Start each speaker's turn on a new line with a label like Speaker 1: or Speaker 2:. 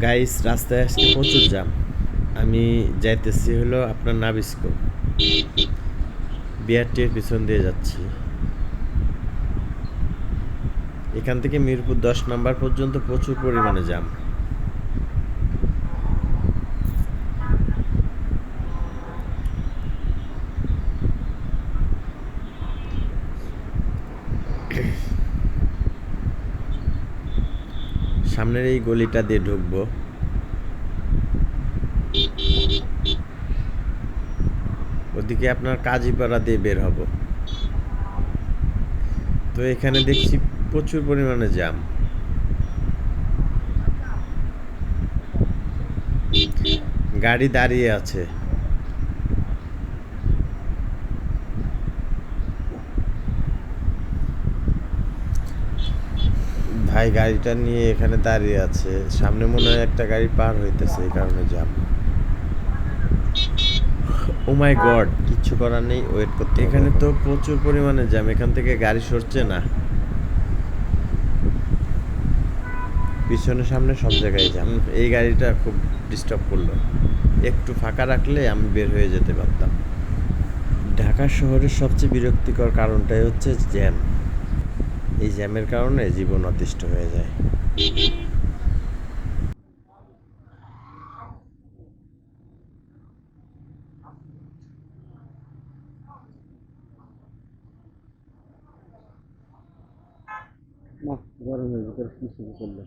Speaker 1: Guys, রাস্তায় আজকে প্রচুর জ্যাম। আমি যাইতেছি হলো আপনার নাবিস্কো, বিআরটির পিছন দিয়ে যাচ্ছি। এখান থেকে মিরপুর 10 নম্বর পর্যন্ত প্রচুর পরিমাণে জ্যাম। সামনের এই গলিটা দিয়ে ঢুকবো, ওদিকে আপনার কাজীপাড়া দিয়ে বের হব। তো এখানে দেখছি প্রচুর পরিমাণে জ্যাম। গাড়ি দাঁড়িয়ে আছে। ভাই গাড়িটা নিয়ে এখানে দাঁড়িয়ে আছে, সামনে মনে হয় একটা গাড়ি পার হইতেছে, এই কারণে জ্যাম। ও মাই গড, কিচ্ছু করার নেই, ওয়েট করতে হবে। এখানে তো প্রচুর পরিমাণে জ্যাম, এখান থেকে গাড়ি সরছে না। পিছনে সামনে সব জায়গায় জ্যাম। এই গাড়িটা খুব ডিস্টার্ব করলো, একটু ফাঁকা রাখলে আমি বের হয়ে যেতে পারতাম। ঢাকা শহরের সবচেয়ে বিরক্তিকর কারণটাই হচ্ছে জ্যাম। এই জ্যামের কারণে জীবন অতিষ্ঠ হয়ে যায়। না, গরমের ভিতরে কি শুরু করলো।